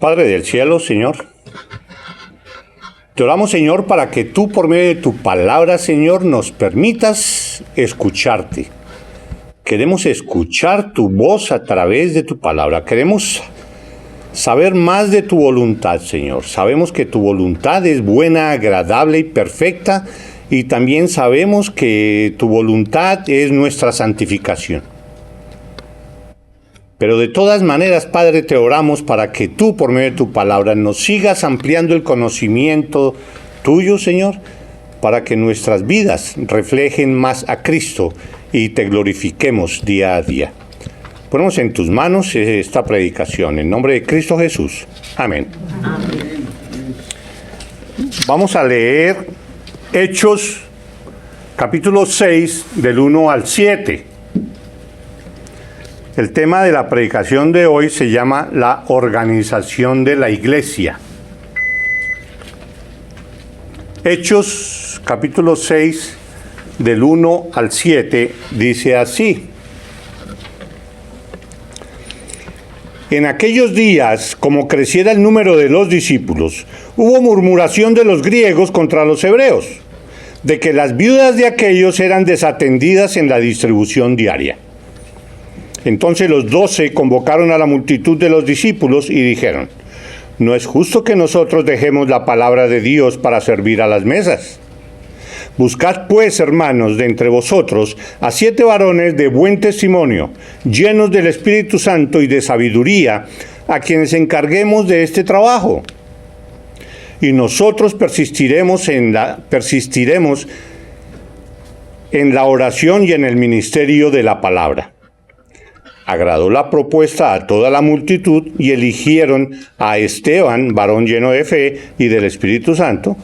Padre del cielo, Señor, te oramos, Señor, para que tú, por medio de tu palabra, Señor, nos permitas escucharte. Queremos escuchar tu voz a través de tu palabra. Queremos saber más de tu voluntad, Señor. Sabemos que tu voluntad es buena, agradable y perfecta, y también sabemos que tu voluntad es nuestra santificación. Pero de todas maneras, Padre, te oramos para que tú, por medio de tu palabra, nos sigas ampliando el conocimiento tuyo, Señor, para que nuestras vidas reflejen más a Cristo y te glorifiquemos día a día. Ponemos en tus manos esta predicación, en nombre de Cristo Jesús. Amén. Amén. Vamos a leer Hechos, capítulo 6, del 1 al 7. El tema de la predicación de hoy se llama la organización de la iglesia. Hechos, capítulo 6, del 1 al 7, dice así. En aquellos días, como creciera el número de los discípulos, hubo murmuración de los griegos contra los hebreos, de que las viudas de aquellos eran desatendidas en la distribución diaria. Entonces los 12 convocaron a la multitud de los discípulos y dijeron: no es justo que nosotros dejemos la palabra de Dios para servir a las mesas. Buscad pues, hermanos, de entre vosotros a 7 varones de buen testimonio, llenos del Espíritu Santo y de sabiduría, a quienes encarguemos de este trabajo. Y nosotros persistiremos en la oración y en el ministerio de la palabra. Agradó la propuesta a toda la multitud y eligieron a Esteban, varón lleno de fe y del Espíritu Santo,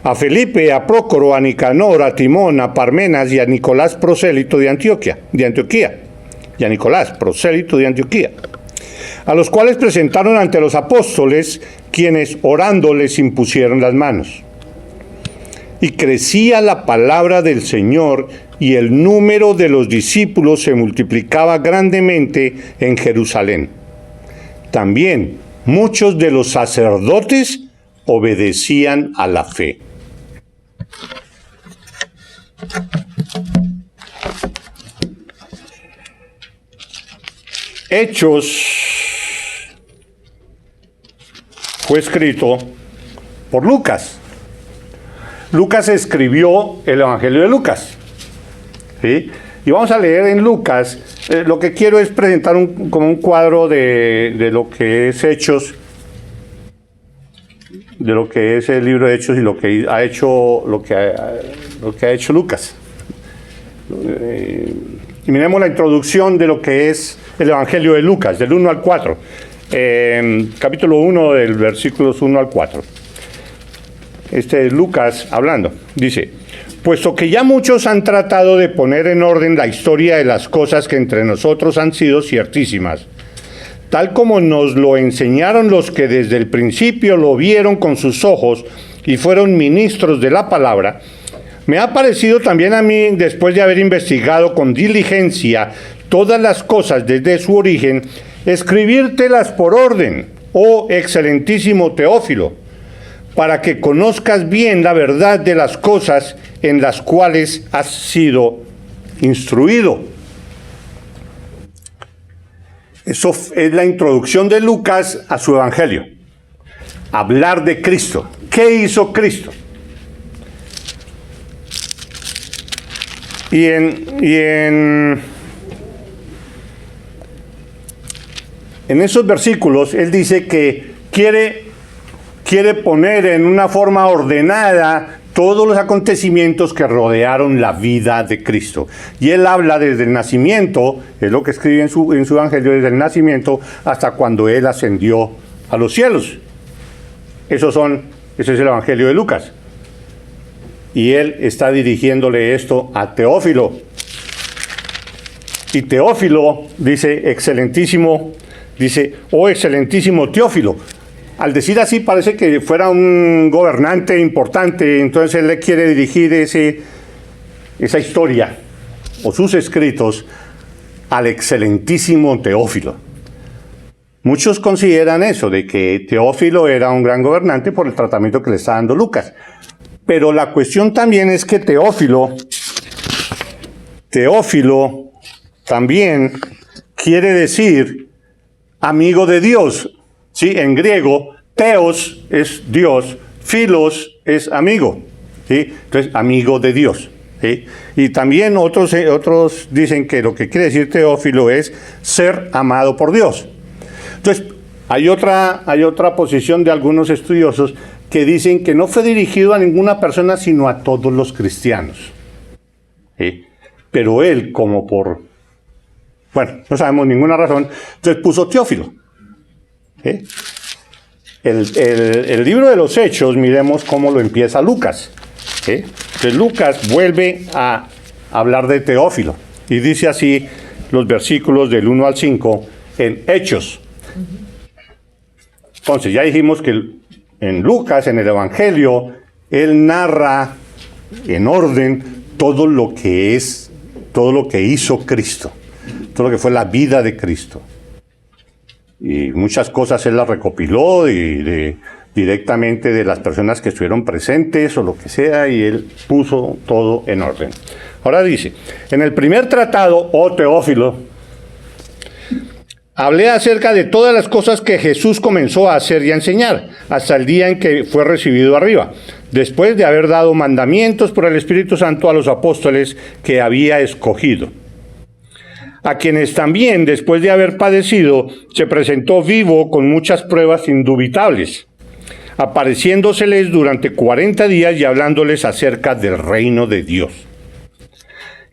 a Felipe, a Prócoro, a Nicanor, a Timón, a Parmenas y a Nicolás, prosélito de Antioquía, a los cuales presentaron ante los apóstoles, quienes orando les impusieron las manos. Y crecía la palabra del Señor, y el número de los discípulos se multiplicaba grandemente en Jerusalén. También muchos de los sacerdotes obedecían a la fe. Hechos fue escrito por Lucas. Lucas escribió el Evangelio de Lucas. ¿Sí? Y vamos a leer en Lucas. Lo que quiero es presentar como un cuadro de lo que es Hechos, de lo que es el libro de Hechos y lo que ha hecho Lucas. Y miremos la introducción de lo que es el Evangelio de Lucas, del 1 al 4. Capítulo 1, del versículos 1 al 4. Este es Lucas hablando. Dice: puesto que ya muchos han tratado de poner en orden la historia de las cosas que entre nosotros han sido ciertísimas, tal como nos lo enseñaron los que desde el principio lo vieron con sus ojos y fueron ministros de la palabra, me ha parecido también a mí, después de haber investigado con diligencia todas las cosas desde su origen, escribírtelas por orden, oh excelentísimo Teófilo, para que conozcas bien la verdad de las cosas en las cuales has sido instruido. Eso es la introducción de Lucas a su Evangelio. Hablar de Cristo. ¿Qué hizo Cristo? Y en esos versículos él dice que quiere poner en una forma ordenada todos los acontecimientos que rodearon la vida de Cristo. Y él habla desde el nacimiento, es lo que escribe en su Evangelio, desde el nacimiento hasta cuando él ascendió a los cielos. Ese es el Evangelio de Lucas. Y él está dirigiéndole esto a Teófilo. Y Teófilo dice, oh excelentísimo Teófilo. Al decir así parece que fuera un gobernante importante, entonces él le quiere dirigir esa historia o sus escritos al excelentísimo Teófilo. Muchos consideran eso, de que Teófilo era un gran gobernante por el tratamiento que le está dando Lucas. Pero la cuestión también es que Teófilo también quiere decir amigo de Dios. ¿Sí? En griego, teos es Dios, filos es amigo. ¿Sí? Entonces, amigo de Dios. ¿Sí? Y también otros dicen que lo que quiere decir Teófilo es ser amado por Dios. Entonces, hay otra posición de algunos estudiosos que dicen que no fue dirigido a ninguna persona, sino a todos los cristianos. ¿Sí? Pero él, como no sabemos ninguna razón, entonces puso Teófilo. ¿Sí? El libro de los Hechos, miremos cómo lo empieza Lucas. ¿Sí? Entonces Lucas vuelve a hablar de Teófilo y dice así los versículos del 1 al 5 en Hechos. Entonces ya dijimos que en Lucas, en el Evangelio, él narra en orden todo lo que hizo Cristo, todo lo que fue la vida de Cristo. Y muchas cosas él las recopiló directamente de las personas que estuvieron presentes o lo que sea, y él puso todo en orden. Ahora dice, en el primer tratado, oh Teófilo, hablé acerca de todas las cosas que Jesús comenzó a hacer y a enseñar, hasta el día en que fue recibido arriba, después de haber dado mandamientos por el Espíritu Santo a los apóstoles que había escogido, a quienes también, después de haber padecido, se presentó vivo con muchas pruebas indubitables, apareciéndoseles durante 40 días y hablándoles acerca del reino de Dios.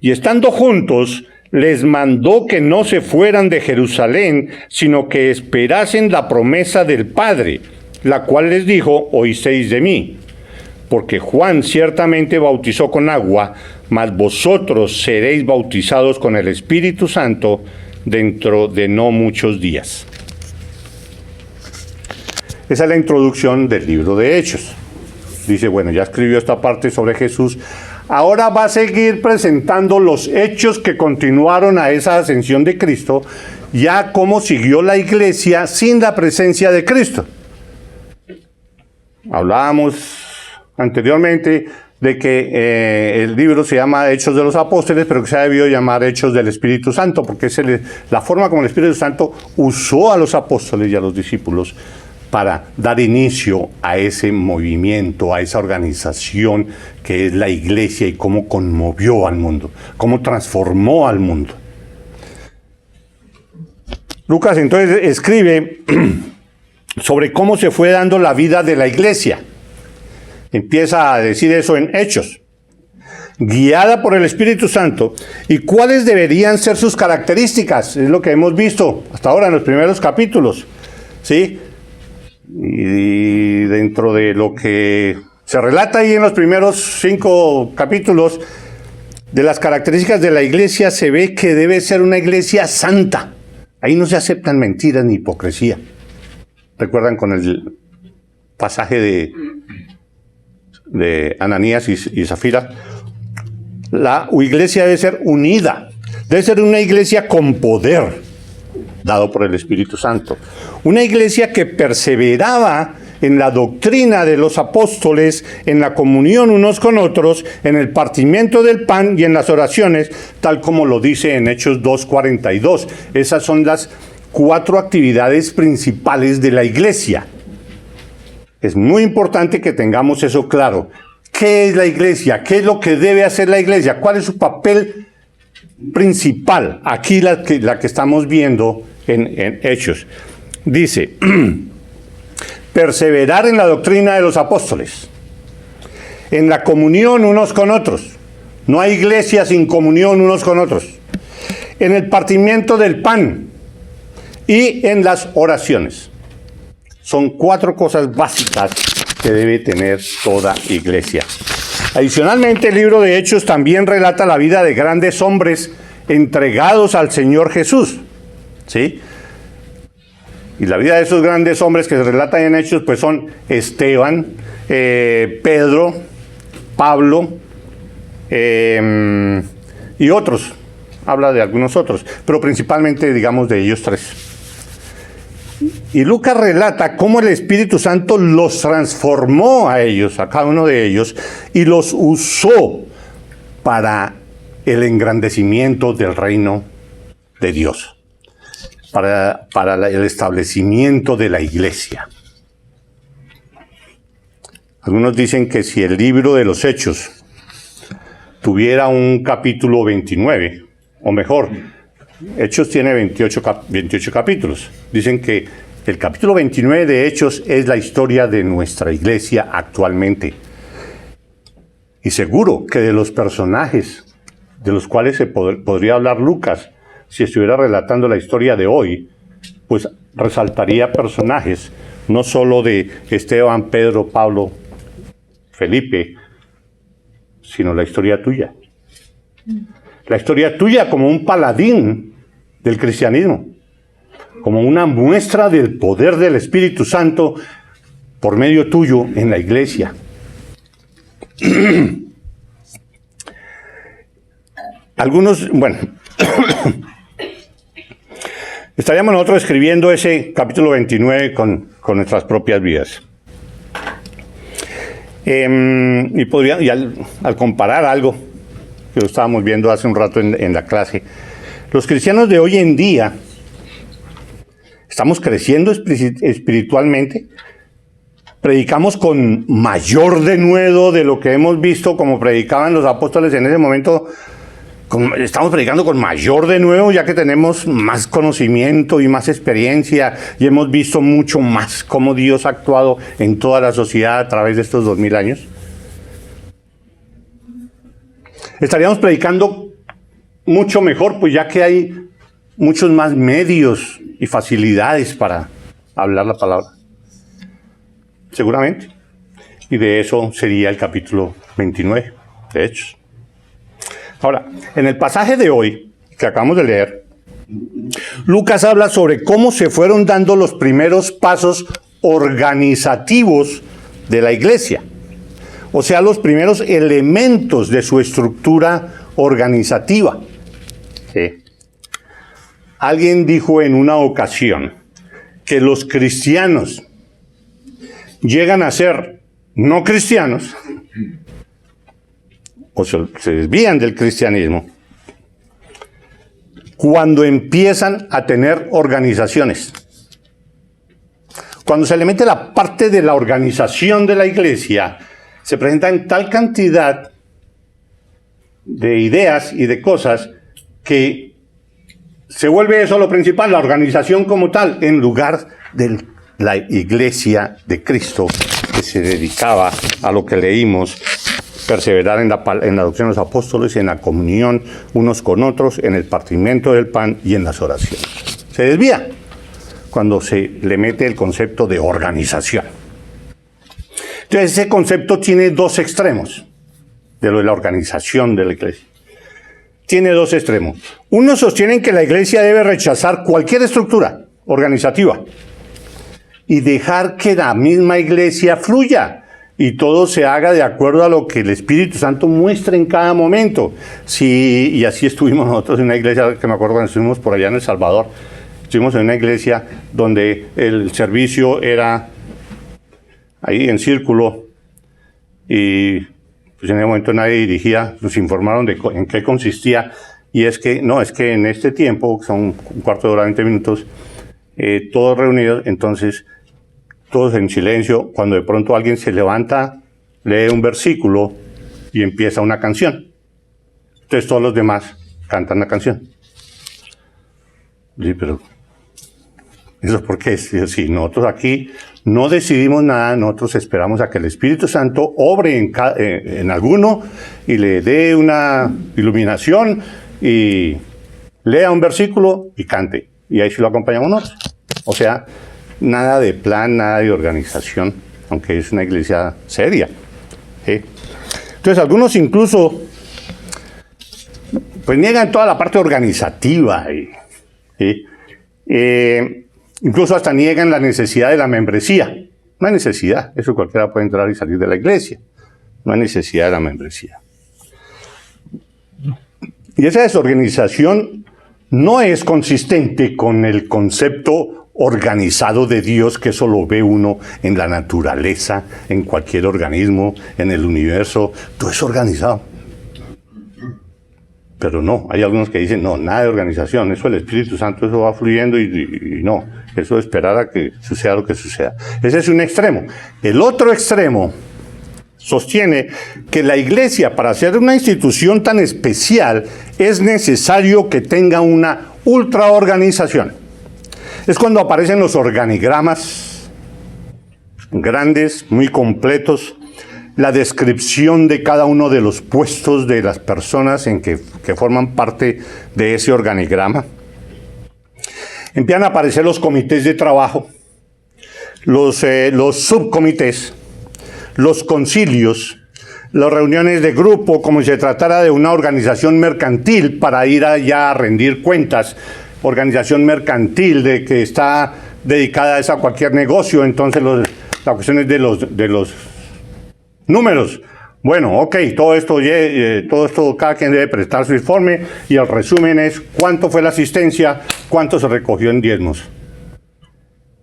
Y estando juntos, les mandó que no se fueran de Jerusalén, sino que esperasen la promesa del Padre, la cual les dijo, oísteis de mí. Porque Juan ciertamente bautizó con agua, mas vosotros seréis bautizados con el Espíritu Santo dentro de no muchos días. Esa es la introducción del libro de Hechos. Dice, bueno, ya escribió esta parte sobre Jesús. Ahora va a seguir presentando los hechos que continuaron a esa ascensión de Cristo, ya cómo siguió la iglesia sin la presencia de Cristo. Hablábamos anteriormente de que el libro se llama Hechos de los Apóstoles, pero que se ha debido llamar Hechos del Espíritu Santo, porque es la forma como el Espíritu Santo usó a los apóstoles y a los discípulos para dar inicio a ese movimiento, a esa organización que es la iglesia, y cómo conmovió al mundo, cómo transformó al mundo. Lucas entonces escribe sobre cómo se fue dando la vida de la iglesia. Empieza a decir eso en Hechos. Guiada por el Espíritu Santo. ¿Y cuáles deberían ser sus características? Es lo que hemos visto hasta ahora en los primeros capítulos. ¿Sí? Y dentro de lo que se relata ahí en los primeros 5 capítulos, de las características de la iglesia, se ve que debe ser una iglesia santa. Ahí no se aceptan mentiras ni hipocresía. ¿Recuerdan con el pasaje de Ananías y Zafira? La iglesia debe ser unida, debe ser una iglesia con poder, dado por el Espíritu Santo. Una iglesia que perseveraba en la doctrina de los apóstoles, en la comunión unos con otros, en el partimiento del pan y en las oraciones, tal como lo dice en Hechos 2:42. Esas son las 4 actividades principales de la iglesia. Es muy importante que tengamos eso claro. ¿Qué es la iglesia? ¿Qué es lo que debe hacer la iglesia? ¿Cuál es su papel principal? Aquí la que estamos viendo en Hechos. Dice, perseverar en la doctrina de los apóstoles, en la comunión unos con otros. No hay iglesia sin comunión unos con otros. En el partimiento del pan y en las oraciones. Son 4 cosas básicas que debe tener toda iglesia. Adicionalmente, el libro de Hechos también relata la vida de grandes hombres entregados al Señor Jesús. ¿Sí? Y la vida de esos grandes hombres que se relatan en Hechos, pues son Esteban, Pedro, Pablo y otros. Habla de algunos otros, pero principalmente, digamos, de ellos 3. Y Lucas relata cómo el Espíritu Santo los transformó a ellos, a cada uno de ellos, y los usó para el engrandecimiento del reino de Dios, para el establecimiento de la iglesia. Algunos dicen que si el libro de los Hechos tuviera un capítulo 29, o mejor, Hechos tiene 28 capítulos. Dicen que el capítulo 29 de Hechos es la historia de nuestra iglesia actualmente. Y seguro que de los personajes de los cuales se podría hablar Lucas, si estuviera relatando la historia de hoy, pues resaltaría personajes, no solo de Esteban, Pedro, Pablo, Felipe, sino la historia tuya. La historia tuya como un paladín del cristianismo, como una muestra del poder del Espíritu Santo por medio tuyo en la iglesia. Algunos, bueno, estaríamos nosotros escribiendo ese capítulo 29 con nuestras propias vidas. Y al comparar algo que lo estábamos viendo hace un rato en la clase, los cristianos de hoy en día estamos creciendo espiritualmente, predicamos con mayor denuedo de lo que hemos visto como predicaban los apóstoles en ese momento. Estamos predicando con mayor denuedo ya que tenemos más conocimiento y más experiencia y hemos visto mucho más cómo Dios ha actuado en toda la sociedad a través de estos 2000 años. Estaríamos predicando mucho mejor, pues ya que hay muchos más medios y facilidades para hablar la palabra. Seguramente. Y de eso sería el capítulo 29 de Hechos. Ahora, en el pasaje de hoy, que acabamos de leer, Lucas habla sobre cómo se fueron dando los primeros pasos organizativos de la iglesia. O sea, los primeros elementos de su estructura organizativa. ¿Sí? Alguien dijo en una ocasión que los cristianos llegan a ser no cristianos, o se desvían del cristianismo, cuando empiezan a tener organizaciones. Cuando se le mete la parte de la organización de la iglesia, se presentan tal cantidad de ideas y de cosas que se vuelve eso lo principal, la organización como tal, en lugar de la iglesia de Cristo, que se dedicaba a lo que leímos: perseverar en la doctrina de los apóstoles, en la comunión unos con otros, en el partimiento del pan y en las oraciones. Se desvía cuando se le mete el concepto de organización. Entonces, ese concepto tiene dos extremos de lo de la organización de la iglesia. Tiene dos extremos. Unos sostienen que la iglesia debe rechazar cualquier estructura organizativa y dejar que la misma iglesia fluya y todo se haga de acuerdo a lo que el Espíritu Santo muestra en cada momento. Sí, y así estuvimos nosotros en una iglesia, que me acuerdo cuando estuvimos por allá en El Salvador. Estuvimos en una iglesia donde el servicio era ahí en círculo y pues en ese momento nadie dirigía. Nos informaron de en qué consistía, y es que en este tiempo, son un cuarto de hora, 20 minutos, todos reunidos, entonces todos en silencio, cuando de pronto alguien se levanta, lee un versículo y empieza una canción. Entonces todos los demás cantan la canción. Sí, pero ¿eso por qué? Si nosotros aquí no decidimos nada, nosotros esperamos a que el Espíritu Santo obre en alguno y le dé una iluminación y lea un versículo y cante. Y ahí sí lo acompañamos nosotros. O sea, nada de plan, nada de organización, aunque es una iglesia seria. ¿Sí? Entonces, algunos incluso pues niegan toda la parte organizativa. ¿Sí? Incluso hasta niegan la necesidad de la membresía. No hay necesidad, eso cualquiera puede entrar y salir de la iglesia. No hay necesidad de la membresía. Y esa desorganización no es consistente con el concepto organizado de Dios, que eso lo ve uno en la naturaleza, en cualquier organismo, en el universo, todo es organizado. Pero no, hay algunos que dicen, no, nada de organización, eso el Espíritu Santo, eso va fluyendo y no, eso esperar a que suceda lo que suceda. Ese es un extremo. El otro extremo sostiene que la iglesia, para ser una institución tan especial, es necesario que tenga una ultraorganización. Es cuando aparecen los organigramas grandes, muy completos, la descripción de cada uno de los puestos de las personas que forman parte de ese organigrama. Empiezan a aparecer los comités de trabajo, los subcomités, los concilios, las reuniones de grupo, como si se tratara de una organización mercantil para ir allá a rendir cuentas, organización mercantil de que está dedicada a cualquier negocio. Entonces la cuestión es de los números. Bueno, ok, todo esto, cada quien debe prestar su informe y el resumen es cuánto fue la asistencia, cuánto se recogió en diezmos.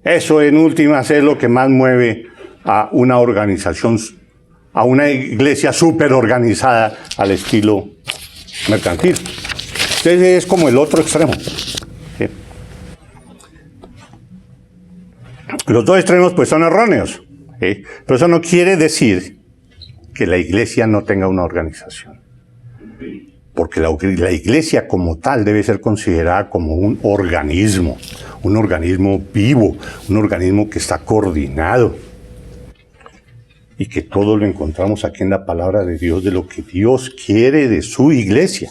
Eso en últimas es lo que más mueve a una organización, a una iglesia súper organizada al estilo mercantil. Entonces es como el otro extremo. ¿Sí? Los dos extremos pues son erróneos, ¿sí? Pero eso no quiere decir que la iglesia no tenga una organización. Porque la iglesia como tal debe ser considerada como un organismo vivo, un organismo que está coordinado. Y que todo lo encontramos aquí en la palabra de Dios, de lo que Dios quiere de su iglesia.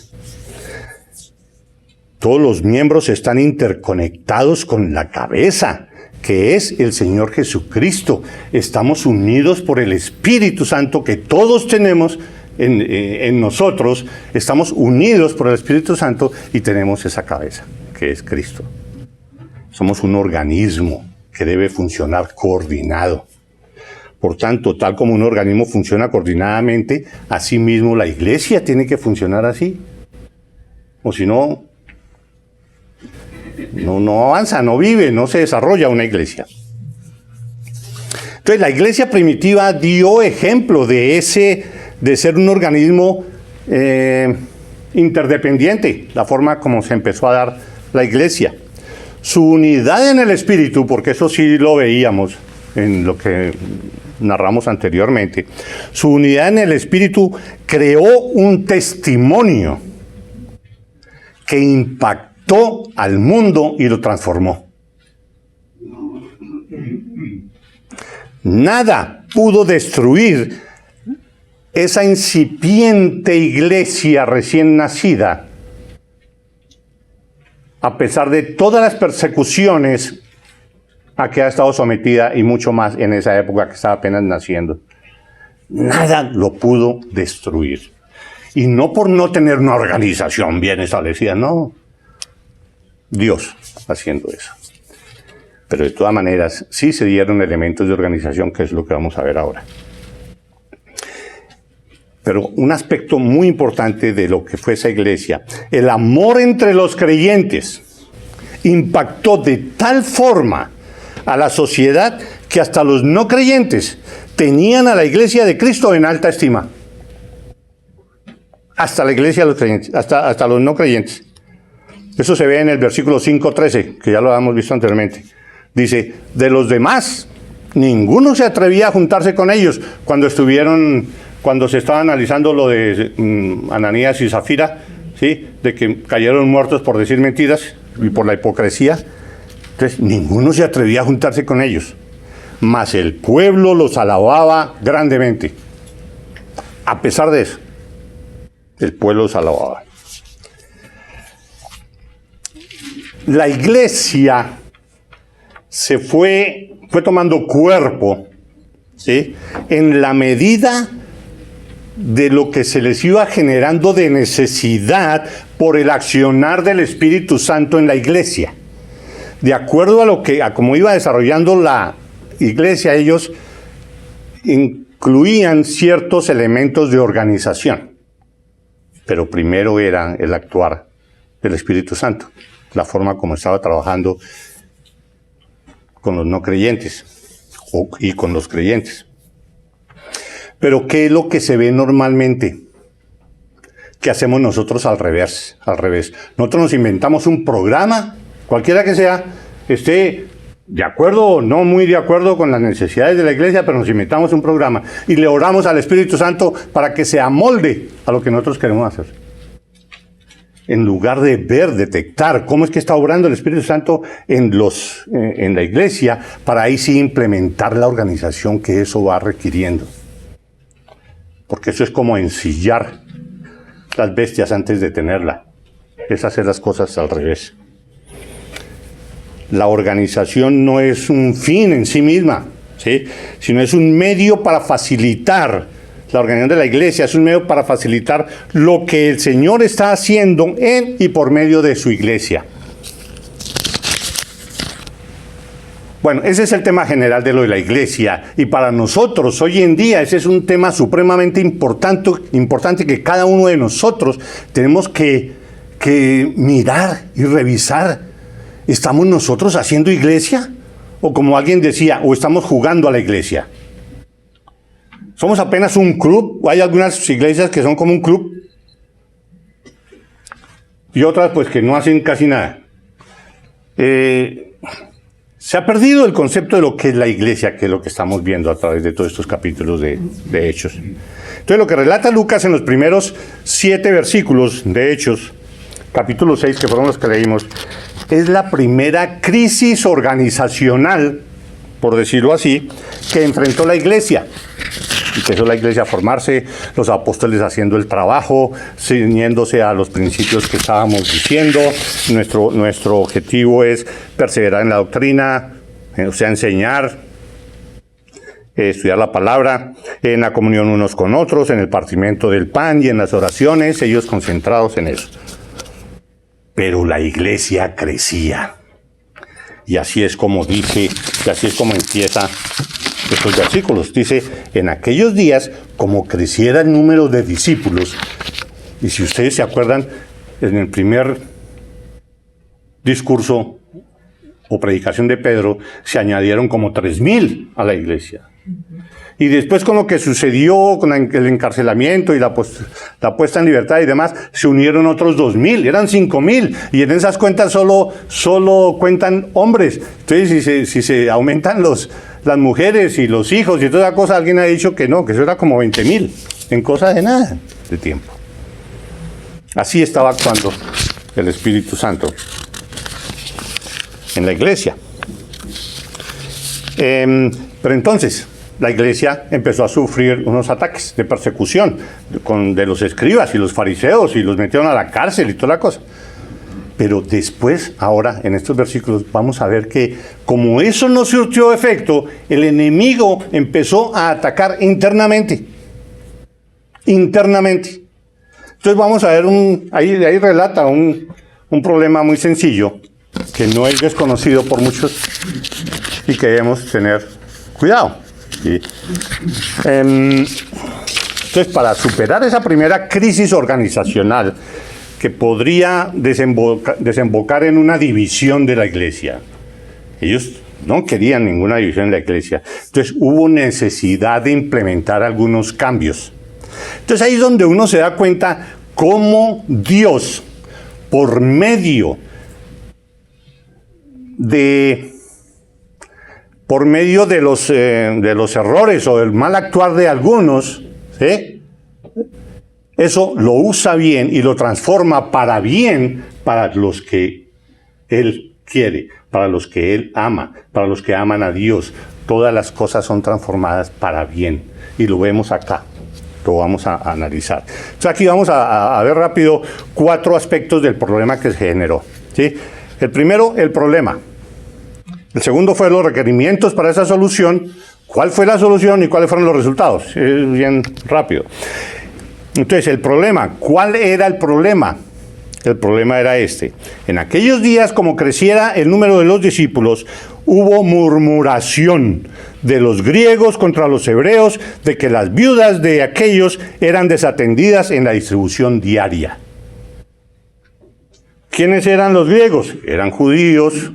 Todos los miembros están interconectados con la cabeza, que es el Señor Jesucristo. Estamos unidos por el Espíritu Santo que todos tenemos en nosotros. Estamos unidos por el Espíritu Santo y tenemos esa cabeza, que es Cristo. Somos un organismo que debe funcionar coordinado. Por tanto, tal como un organismo funciona coordinadamente, asimismo la iglesia tiene que funcionar así. O si no, no avanza, no vive, no se desarrolla una iglesia. Entonces, la iglesia primitiva dio ejemplo de ser un organismo interdependiente, la forma como se empezó a dar la iglesia. Su unidad en el espíritu, porque eso sí lo veíamos en lo que narramos anteriormente, su unidad en el espíritu creó un testimonio que impactó al mundo y lo transformó. Nada pudo destruir esa incipiente iglesia recién nacida, a pesar de todas las persecuciones a que ha estado sometida y mucho más en esa época que estaba apenas naciendo. Nada lo pudo destruir. Y no por no tener una organización bien establecida, no. Dios haciendo eso. Pero de todas maneras, sí se dieron elementos de organización, que es lo que vamos a ver ahora. Pero un aspecto muy importante de lo que fue esa iglesia, el amor entre los creyentes, impactó de tal forma a la sociedad que hasta los no creyentes tenían a la iglesia de Cristo en alta estima. Hasta la iglesia de los creyentes, hasta los no creyentes. Eso se ve en el versículo 5:13, que ya lo habíamos visto anteriormente. Dice, de los demás, ninguno se atrevía a juntarse con ellos cuando se estaba analizando lo de Ananías y Zafira, ¿sí? De que cayeron muertos por decir mentiras y por la hipocresía. Entonces, ninguno se atrevía a juntarse con ellos. Mas el pueblo los alababa grandemente. A pesar de eso, el pueblo los alababa. La iglesia se fue tomando cuerpo, ¿sí? En la medida de lo que se les iba generando de necesidad por el accionar del Espíritu Santo en la iglesia. De acuerdo a cómo iba desarrollando la iglesia, ellos incluían ciertos elementos de organización. Pero primero era el actuar del Espíritu Santo, la forma como estaba trabajando con los no creyentes y con los creyentes. Pero ¿qué es lo que se ve normalmente? ¿Qué hacemos nosotros al revés? Nosotros nos inventamos un programa, cualquiera que sea, esté de acuerdo o no muy de acuerdo con las necesidades de la iglesia, pero nos inventamos un programa y le oramos al Espíritu Santo para que se amolde a lo que nosotros queremos hacer. En lugar de ver, detectar cómo es que está obrando el Espíritu Santo en la iglesia, para ahí sí implementar la organización que eso va requiriendo. Porque eso es como ensillar las bestias antes de tenerla. Es hacer las cosas al revés. La organización no es un fin en sí misma, ¿sí? Sino es un medio para facilitar la organización de la iglesia, es un medio para facilitar lo que el Señor está haciendo en y por medio de su iglesia. Bueno, ese es el tema general de lo de la iglesia, y para nosotros hoy en día ese es un tema supremamente importante que cada uno de nosotros tenemos que mirar y revisar. ¿Estamos nosotros haciendo iglesia? O como alguien decía, o estamos jugando a la iglesia. ¿Somos apenas un club? ¿O hay algunas iglesias que son como un club? Y otras pues que no hacen casi nada. Se ha perdido el concepto de lo que es la iglesia, que es lo que estamos viendo a través de todos estos capítulos de Hechos. Entonces lo que relata Lucas en los primeros 7 versículos de Hechos, capítulo 6, que fueron los que leímos, es la primera crisis organizacional, por decirlo así, que enfrentó la iglesia. Empezó la iglesia a formarse, los apóstoles haciendo el trabajo, ciñéndose a los principios que estábamos diciendo. Nuestro objetivo es perseverar en la doctrina, o sea, enseñar, estudiar la palabra, en la comunión unos con otros, en el partimiento del pan y en las oraciones, ellos concentrados en eso. Pero la iglesia crecía. Y así es como dice, y así es como empieza estos versículos. Dice, en aquellos días, como creciera el número de discípulos, y si ustedes se acuerdan, en el primer discurso o predicación de Pedro, se añadieron como 3,000 a la iglesia. Y después con lo que sucedió con el encarcelamiento y la puesta en libertad y demás, se unieron otros 2,000, eran 5,000, y en esas cuentas solo cuentan hombres. Entonces si se aumentan las mujeres y los hijos y toda esa cosa, alguien ha dicho que no, que eso era como 20,000, en cosa de nada de tiempo. Así estaba actuando el Espíritu Santo en la iglesia. Pero entonces, la iglesia empezó a sufrir unos ataques de persecución de los escribas y los fariseos, y los metieron a la cárcel y toda la cosa. Pero después, ahora, en estos versículos, vamos a ver que como eso no surtió efecto, el enemigo empezó a atacar internamente. Internamente. Entonces vamos a ver, ahí relata un problema muy sencillo, que no es desconocido por muchos y que debemos tener cuidado. ¿Sí? Entonces, para superar esa primera crisis organizacional que podría desembocar en una división de la iglesia, ellos no querían ninguna división en la iglesia, entonces hubo necesidad de implementar algunos cambios. Entonces ahí es donde uno se da cuenta cómo Dios, por medio de los errores o del mal actuar de algunos, ¿sí?, eso lo usa bien y lo transforma para bien para los que Él quiere, para los que Él ama, para los que aman a Dios. Todas las cosas son transformadas para bien. Y lo vemos acá. Lo vamos a analizar. Entonces aquí vamos a ver rápido 4 aspectos del problema que se generó, ¿sí? El primero, el problema. El segundo fue los requerimientos para esa solución. ¿Cuál fue la solución y cuáles fueron los resultados? Es bien rápido. Entonces, el problema. ¿Cuál era el problema? El problema era este. En aquellos días, como creciera el número de los discípulos, hubo murmuración de los griegos contra los hebreos de que las viudas de aquellos eran desatendidas en la distribución diaria. ¿Quiénes eran los griegos? Eran judíos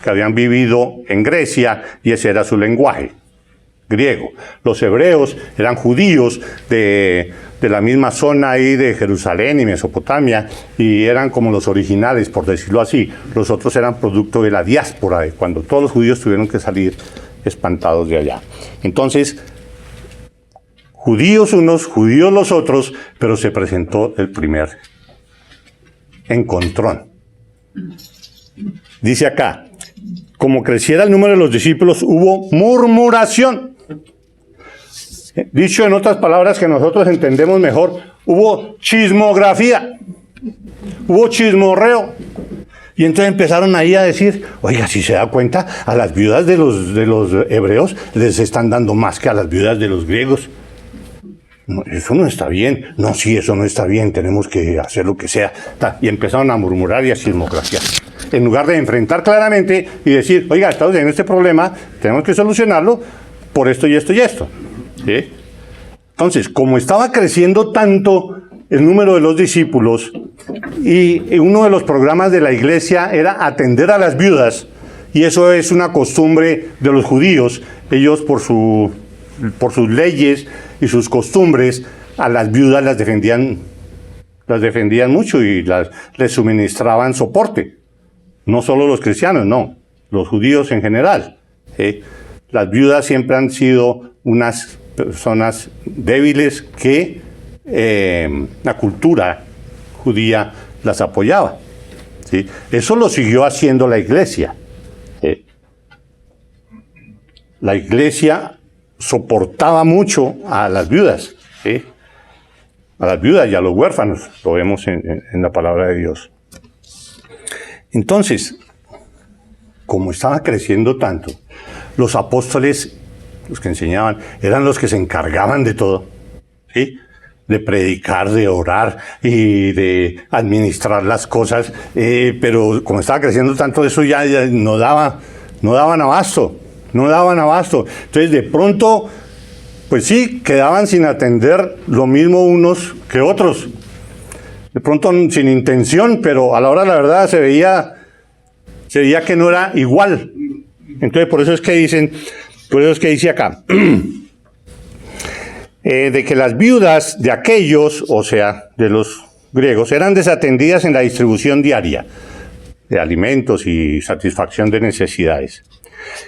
que habían vivido en Grecia y ese era su lenguaje, griego. Los hebreos eran judíos de la misma zona ahí de Jerusalén y Mesopotamia y eran como los originales, por decirlo así. Los otros eran producto de la diáspora, de cuando todos los judíos tuvieron que salir espantados de allá. Entonces, judíos unos, judíos los otros, pero se presentó el primer encontrón. Dice acá, como creciera el número de los discípulos, hubo murmuración. Dicho en otras palabras que nosotros entendemos mejor, hubo chismografía, hubo chismorreo. Y entonces empezaron ahí a decir, oiga, si se da cuenta, a las viudas de los hebreos les están dando más que a las viudas de los griegos. No, eso no está bien. No, sí, eso no está bien, tenemos que hacer lo que sea. Y empezaron a murmurar y a chismografía. En lugar de enfrentar claramente y decir, oiga, estamos en este problema, tenemos que solucionarlo por esto y esto y esto. ¿Sí? Entonces, como estaba creciendo tanto el número de los discípulos y uno de los programas de la iglesia era atender a las viudas, y eso es una costumbre de los judíos, ellos por sus leyes y sus costumbres, a las viudas las defendían mucho y les suministraban soporte. No solo los cristianos, no, los judíos en general. Las viudas siempre han sido unas personas débiles que la cultura judía las apoyaba. ¿Sí? Eso lo siguió haciendo la iglesia. La iglesia soportaba mucho a las viudas, ¿sí? A las viudas y a los huérfanos, lo vemos en la palabra de Dios. Entonces, como estaba creciendo tanto, los apóstoles, los que enseñaban, eran los que se encargaban de todo, ¿sí? De predicar, de orar y de administrar las cosas, pero como estaba creciendo tanto, eso ya no daban abasto. Entonces, de pronto, pues sí, quedaban sin atender lo mismo unos que otros. De pronto sin intención, pero a la hora de la verdad se veía que no era igual. Entonces, por eso es que dice acá, de que las viudas de aquellos, o sea, de los griegos, eran desatendidas en la distribución diaria de alimentos y satisfacción de necesidades.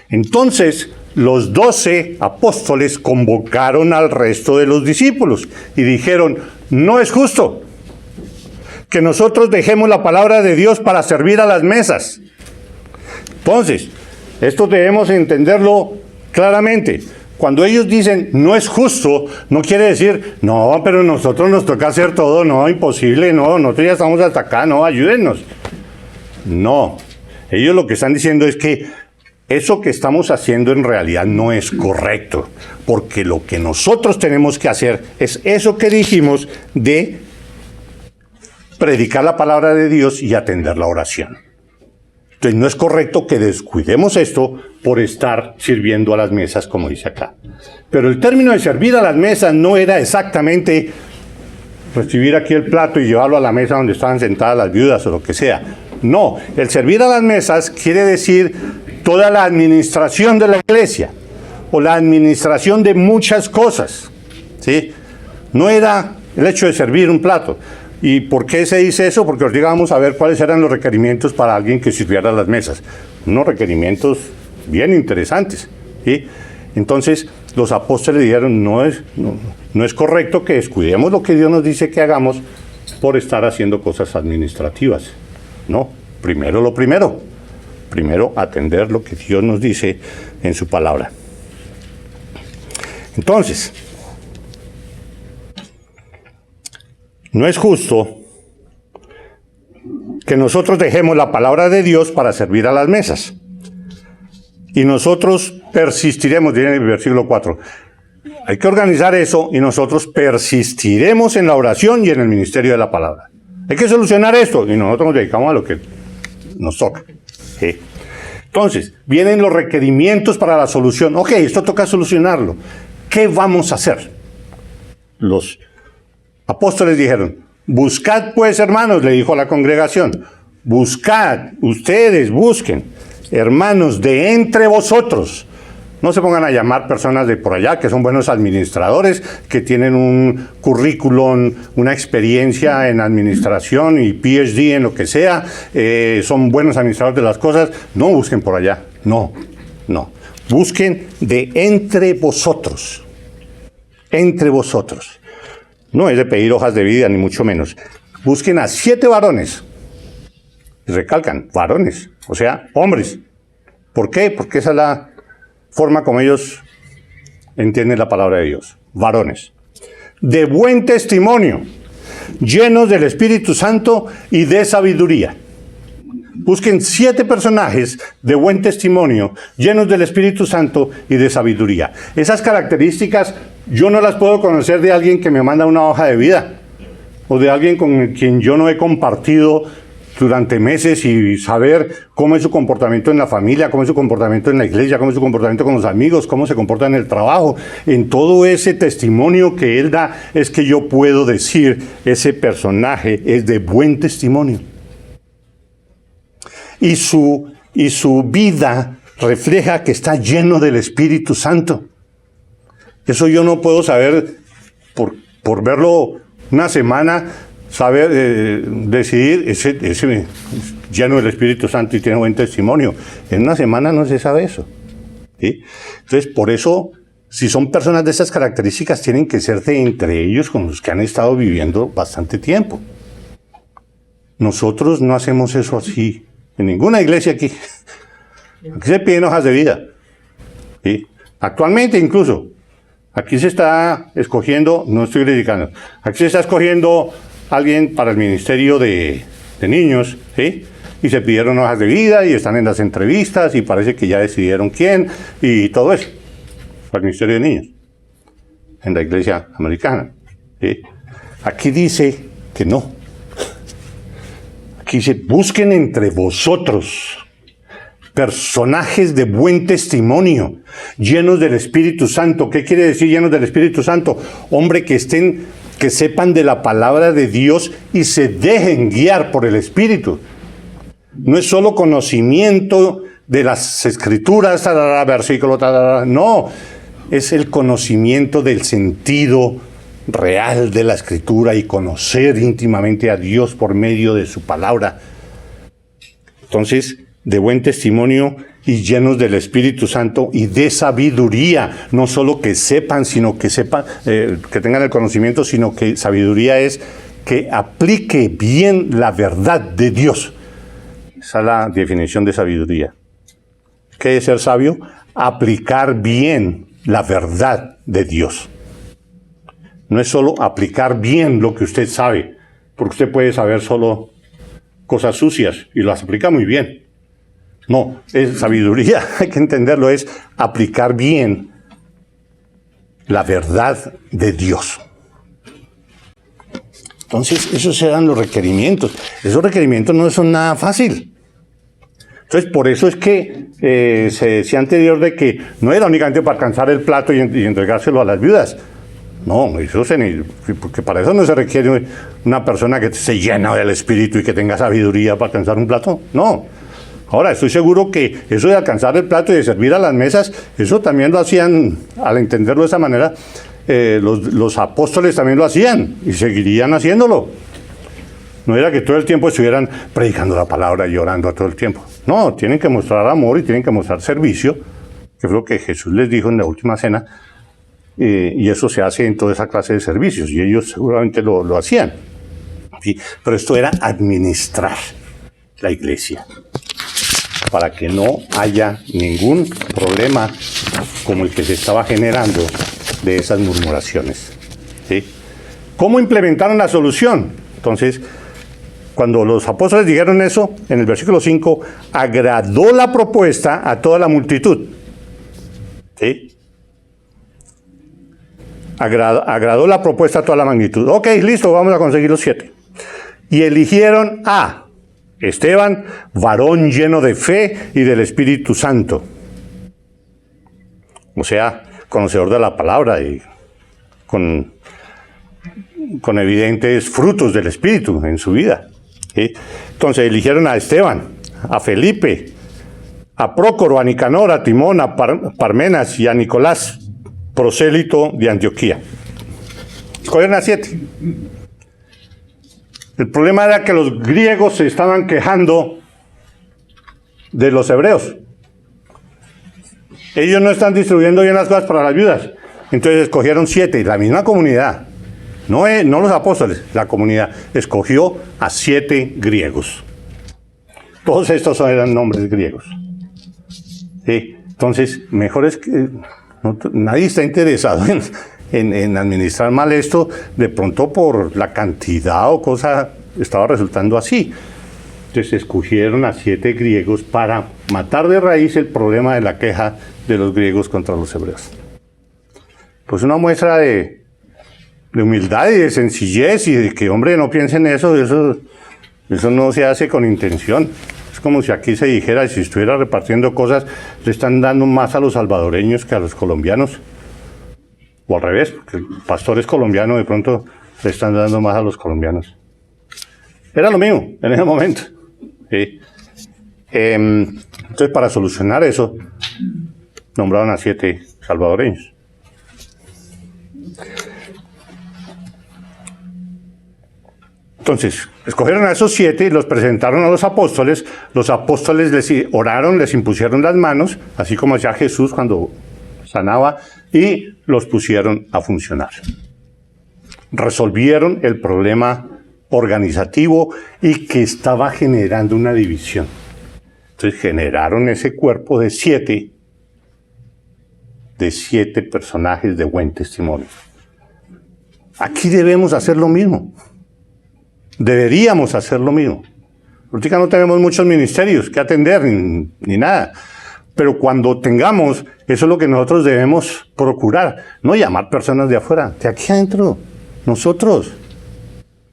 Entonces, los 12 apóstoles convocaron al resto de los discípulos y dijeron, no es justo que nosotros dejemos la palabra de Dios para servir a las mesas. Entonces, esto debemos entenderlo claramente. Cuando ellos dicen, no es justo, no quiere decir, no, pero nosotros nos toca hacer todo, no, imposible, no, nosotros ya estamos hasta acá, no, ayúdennos. No, ellos lo que están diciendo es que eso que estamos haciendo en realidad no es correcto, porque lo que nosotros tenemos que hacer es eso que dijimos de predicar la palabra de Dios y atender la oración. Entonces no es correcto que descuidemos esto por estar sirviendo a las mesas, como dice acá. Pero el término de servir a las mesas no era exactamente recibir aquí el plato y llevarlo a la mesa donde estaban sentadas las viudas o lo que sea. No, el servir a las mesas quiere decir toda la administración de la iglesia o la administración de muchas cosas, ¿sí? No era el hecho de servir un plato. ¿Y por qué se dice eso? Porque ahorita vamos a ver cuáles eran los requerimientos para alguien que sirviera a las mesas. Unos requerimientos bien interesantes, ¿sí? Entonces, los apóstoles dijeron, no es correcto que descuidemos lo que Dios nos dice que hagamos por estar haciendo cosas administrativas. No, primero lo primero. Primero atender lo que Dios nos dice en su palabra. Entonces, no es justo que nosotros dejemos la palabra de Dios para servir a las mesas. Y nosotros persistiremos, dice en el versículo 4. Hay que organizar eso y nosotros persistiremos en la oración y en el ministerio de la palabra. Hay que solucionar esto y nosotros nos dedicamos a lo que nos toca. ¿Sí? Entonces, vienen los requerimientos para la solución. Ok, esto toca solucionarlo. ¿Qué vamos a hacer? Los apóstoles dijeron, buscad pues, hermanos, le dijo a la congregación, buscad, ustedes busquen. hermanos, de entre vosotros. No se pongan a llamar personas de por allá que son buenos administradores, que tienen un currículum, una experiencia en administración y PhD en lo que sea, son buenos administradores de las cosas. No busquen por allá, no. Busquen de entre vosotros. Entre vosotros. No es de pedir hojas de vida, ni mucho menos. Busquen a 7 varones. Y recalcan, varones, o sea, hombres. ¿Por qué? Porque esa es la forma como ellos entienden la palabra de Dios. Varones. De buen testimonio, llenos del Espíritu Santo y de sabiduría. Busquen 7 personajes de buen testimonio, llenos del Espíritu Santo y de sabiduría. Esas características yo no las puedo conocer de alguien que me manda una hoja de vida, o de alguien con quien yo no he compartido durante meses y saber cómo es su comportamiento en la familia, cómo es su comportamiento en la iglesia, cómo es su comportamiento con los amigos, cómo se comporta en el trabajo. En todo ese testimonio que él da es que yo puedo decir, ese personaje es de buen testimonio. Y su vida refleja que está lleno del Espíritu Santo. Eso yo no puedo saber por verlo una semana, saber, decidir, ese lleno del Espíritu Santo y tiene buen testimonio. En una semana no se sabe eso. ¿Sí? Entonces, por eso, si son personas de esas características, tienen que ser de entre ellos con los que han estado viviendo bastante tiempo. Nosotros no hacemos eso así, en ninguna iglesia aquí. Aquí se piden hojas de vida. ¿Sí? Actualmente incluso, aquí se está escogiendo, no estoy criticando, aquí se está escogiendo alguien para el ministerio de niños, ¿sí? Y se pidieron hojas de vida y están en las entrevistas y parece que ya decidieron quién y todo eso, para el ministerio de niños, en la iglesia americana, ¿sí? Aquí dice que no. Aquí dice, busquen entre vosotros personajes de buen testimonio, llenos del Espíritu Santo. ¿Qué quiere decir llenos del Espíritu Santo? Hombre, que sepan de la palabra de Dios y se dejen guiar por el Espíritu. No es solo conocimiento de las Escrituras, versículo, no, es el conocimiento del sentido real de la Escritura y conocer íntimamente a Dios por medio de su palabra. Entonces, de buen testimonio y llenos del Espíritu Santo y de sabiduría. No solo que sepan, sino que que tengan el conocimiento, sino que sabiduría es que aplique bien la verdad de Dios. Esa es la definición de sabiduría. ¿Qué es ser sabio? Aplicar bien la verdad de Dios. No es solo aplicar bien lo que usted sabe, porque usted puede saber solo cosas sucias y las aplica muy bien. No, es sabiduría, hay que entenderlo, es aplicar bien la verdad de Dios. Entonces, esos eran los requerimientos. Esos requerimientos no son nada fácil. Entonces, por eso es que se decía anterior de que no era únicamente para alcanzar el plato y entregárselo a las viudas. No, porque para eso no se requiere una persona que esté llena del Espíritu y que tenga sabiduría para alcanzar un plato. No. Ahora, estoy seguro que eso de alcanzar el plato y de servir a las mesas, eso también lo hacían, al entenderlo de esa manera, los apóstoles también lo hacían y seguirían haciéndolo. No era que todo el tiempo estuvieran predicando la palabra y orando todo el tiempo. No, tienen que mostrar amor y tienen que mostrar servicio, que es lo que Jesús les dijo en la última cena, y eso se hace en toda esa clase de servicios, y ellos seguramente lo hacían. ¿Sí? Pero esto era administrar la iglesia, para que no haya ningún problema como el que se estaba generando de esas murmuraciones. ¿Sí? ¿Cómo implementaron la solución? Entonces, cuando los apóstoles dijeron eso, en el versículo 5, agradó la propuesta a toda la multitud. ¿Sí? Agradó la propuesta a toda la magnitud. Ok, listo, vamos a conseguir los 7. Y eligieron a Esteban, varón lleno de fe y del Espíritu Santo. O sea, conocedor de la palabra y con evidentes frutos del Espíritu en su vida. ¿Sí? Entonces eligieron a Esteban, a Felipe, a Prócoro, a Nicanor, a Timón, a Parmenas y a Nicolás, prosélito de Antioquía. Escogieron a 7. El problema era que los griegos se estaban quejando de los hebreos. Ellos no están distribuyendo bien las cosas para las viudas. Entonces escogieron 7, la misma comunidad. No los apóstoles, la comunidad escogió a 7 griegos. Todos estos eran nombres griegos. Sí, entonces, mejor es que nadie está interesado en administrar mal esto. De pronto por la cantidad o cosa estaba resultando así. Entonces escogieron a 7 griegos para matar de raíz el problema de la queja de los griegos contra los hebreos. Pues una muestra de humildad y de sencillez y de que, hombre, no piensen eso no se hace con intención. Es como si aquí se dijera, si estuviera repartiendo cosas, le están dando más a los salvadoreños que a los colombianos. O al revés, porque el pastor es colombiano, de pronto le están dando más a los colombianos. Era lo mismo en ese momento. ¿Sí? Entonces, para solucionar eso, nombraron a 7 salvadoreños. Entonces, escogieron a esos 7 y los presentaron a los apóstoles. Los apóstoles les oraron, les impusieron las manos, así como hacía Jesús cuando sanaba, y los pusieron a funcionar. Resolvieron el problema organizativo y que estaba generando una división. Entonces generaron ese cuerpo de 7 personajes de buen testimonio. Aquí debemos hacer lo mismo. Deberíamos hacer lo mismo. Ahorita no tenemos muchos ministerios que atender ni nada. Pero cuando tengamos, eso es lo que nosotros debemos procurar. No llamar personas de afuera, de aquí adentro. Nosotros.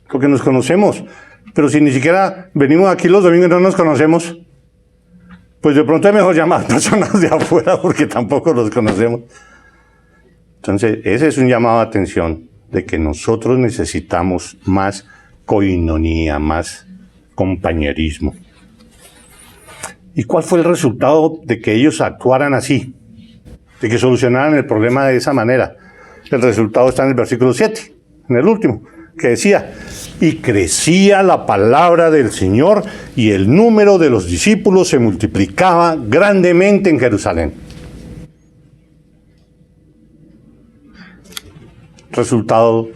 Porque nos conocemos. Pero si ni siquiera venimos aquí los domingos y no nos conocemos, pues de pronto es mejor llamar personas de afuera porque tampoco los conocemos. Entonces, ese es un llamado de atención de que nosotros necesitamos más coinonía, más compañerismo. ¿Y cuál fue el resultado de que ellos actuaran así? De que solucionaran el problema de esa manera. El resultado está en el versículo 7, en el último, que decía: y crecía la palabra del Señor y el número de los discípulos se multiplicaba grandemente en Jerusalén. Resultado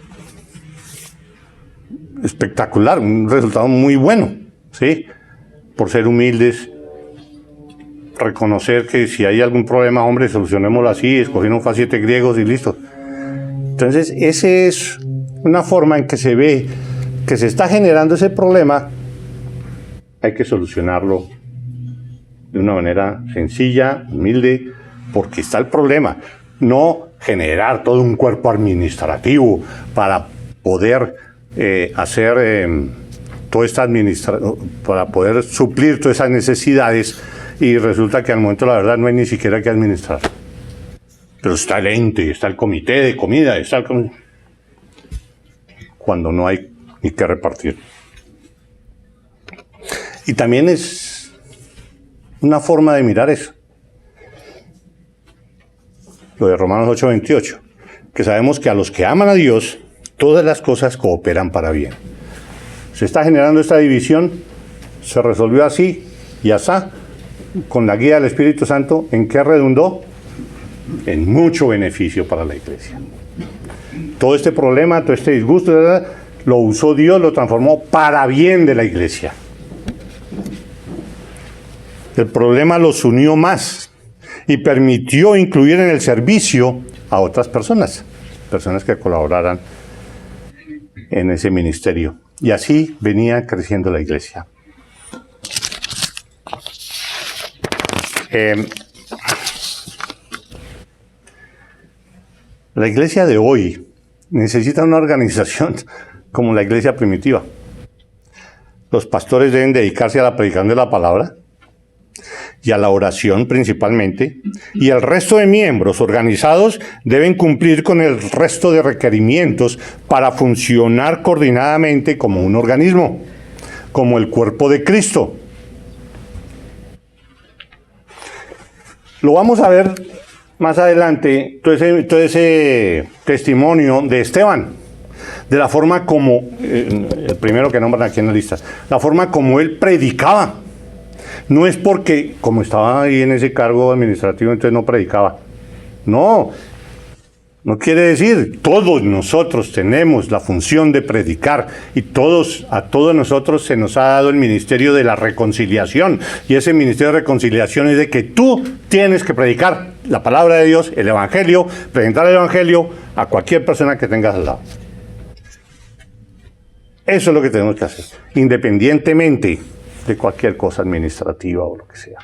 espectacular, un resultado muy bueno, ¿sí? Por ser humildes, reconocer que si hay algún problema, hombre, solucionémoslo así, escogieron a 7 griegos y listo. Entonces, esa es una forma en que se ve que se está generando ese problema. Hay que solucionarlo de una manera sencilla, humilde, porque está el problema. No generar todo un cuerpo administrativo para poder hacer toda esta para poder suplir todas esas necesidades, y resulta que al momento la verdad no hay ni siquiera que administrar. Pero está el ente, está el comité de comida, está cuando no hay ni que repartir. Y también es una forma de mirar eso. Lo de Romanos 8:28, que sabemos que a los que aman a Dios, todas las cosas cooperan para bien. Se está generando esta división, se resolvió así y asá, con la guía del Espíritu Santo. ¿En qué redundó? En mucho beneficio para la iglesia. Todo este problema, todo este disgusto, lo usó Dios, lo transformó para bien de la iglesia. El problema los unió más y permitió incluir en el servicio a otras personas que colaboraran en ese ministerio. Y así venía creciendo la iglesia. La iglesia de hoy necesita una organización como la iglesia primitiva. Los pastores deben dedicarse a la predicación de la palabra y a la oración principalmente, y el resto de miembros organizados deben cumplir con el resto de requerimientos para funcionar coordinadamente como un organismo, como el cuerpo de Cristo. Lo vamos a ver más adelante, todo ese testimonio de Esteban, de la forma como, el primero que nombran aquí en la lista, la forma como él predicaba. No es porque, como estaba ahí en ese cargo administrativo, entonces no predicaba. No quiere decir, todos nosotros tenemos la función de predicar y a todos nosotros se nos ha dado el ministerio de la reconciliación. Y ese ministerio de reconciliación es de que tú tienes que predicar la palabra de Dios, el evangelio, presentar el evangelio a cualquier persona que tengas al lado. Eso es lo que tenemos que hacer, independientemente de cualquier cosa administrativa o lo que sea.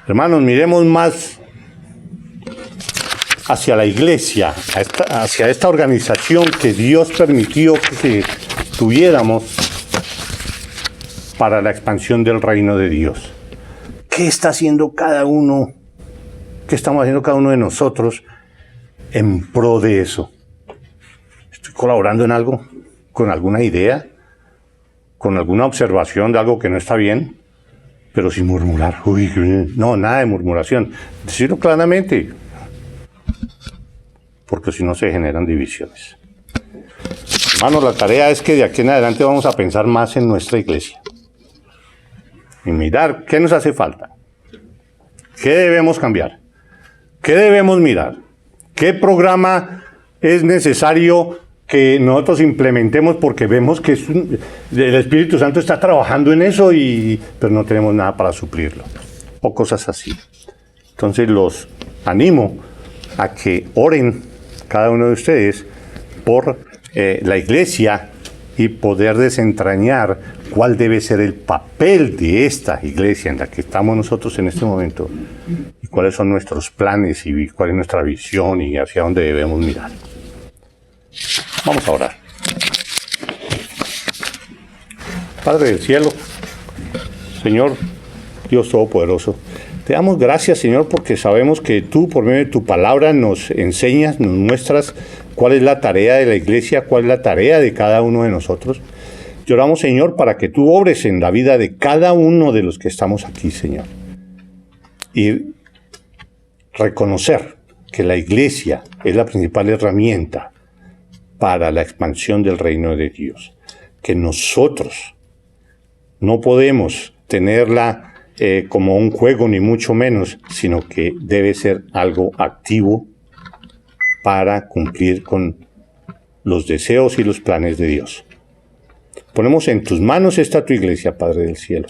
Hermanos, miremos más hacia la iglesia, hacia esta organización que Dios permitió que tuviéramos para la expansión del reino de Dios. ¿Qué está haciendo cada uno? ¿Qué estamos haciendo cada uno de nosotros en pro de eso? ¿Estoy colaborando en algo? ¿Con alguna idea? ¿Con alguna observación de algo que no está bien? Pero sin murmurar. No, nada de murmuración. Decirlo claramente, porque si no se generan divisiones. Hermanos, la tarea es que de aquí en adelante vamos a pensar más en nuestra iglesia. Y mirar qué nos hace falta. ¿Qué debemos cambiar? ¿Qué debemos mirar? ¿Qué programa es necesario que nosotros implementemos porque vemos que el Espíritu Santo está trabajando en eso, pero no tenemos nada para suplirlo? O cosas así. Entonces los animo a que oren cada uno de ustedes por la iglesia y poder desentrañar cuál debe ser el papel de esta iglesia en la que estamos nosotros en este momento y cuáles son nuestros planes y cuál es nuestra visión y hacia dónde debemos mirar. Vamos a orar. Padre del cielo, Señor Dios Todopoderoso, te damos gracias, Señor, porque sabemos que tú, por medio de tu palabra, nos enseñas, nos muestras cuál es la tarea de la iglesia, cuál es la tarea de cada uno de nosotros. Te oramos, Señor, para que tú obres en la vida de cada uno de los que estamos aquí, Señor. Y reconocer que la iglesia es la principal herramienta para la expansión del reino de Dios. Que nosotros no podemos tenerla como un juego, ni mucho menos, sino que debe ser algo activo para cumplir con los deseos y los planes de Dios. Ponemos en tus manos esta tu iglesia, Padre del cielo.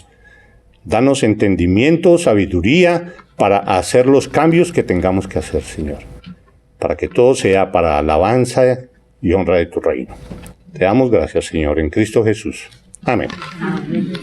Danos entendimiento, sabiduría para hacer los cambios que tengamos que hacer, Señor. Para que todo sea para alabanza y honra de tu reino. Te damos gracias, Señor, en Cristo Jesús. Amén. Amén.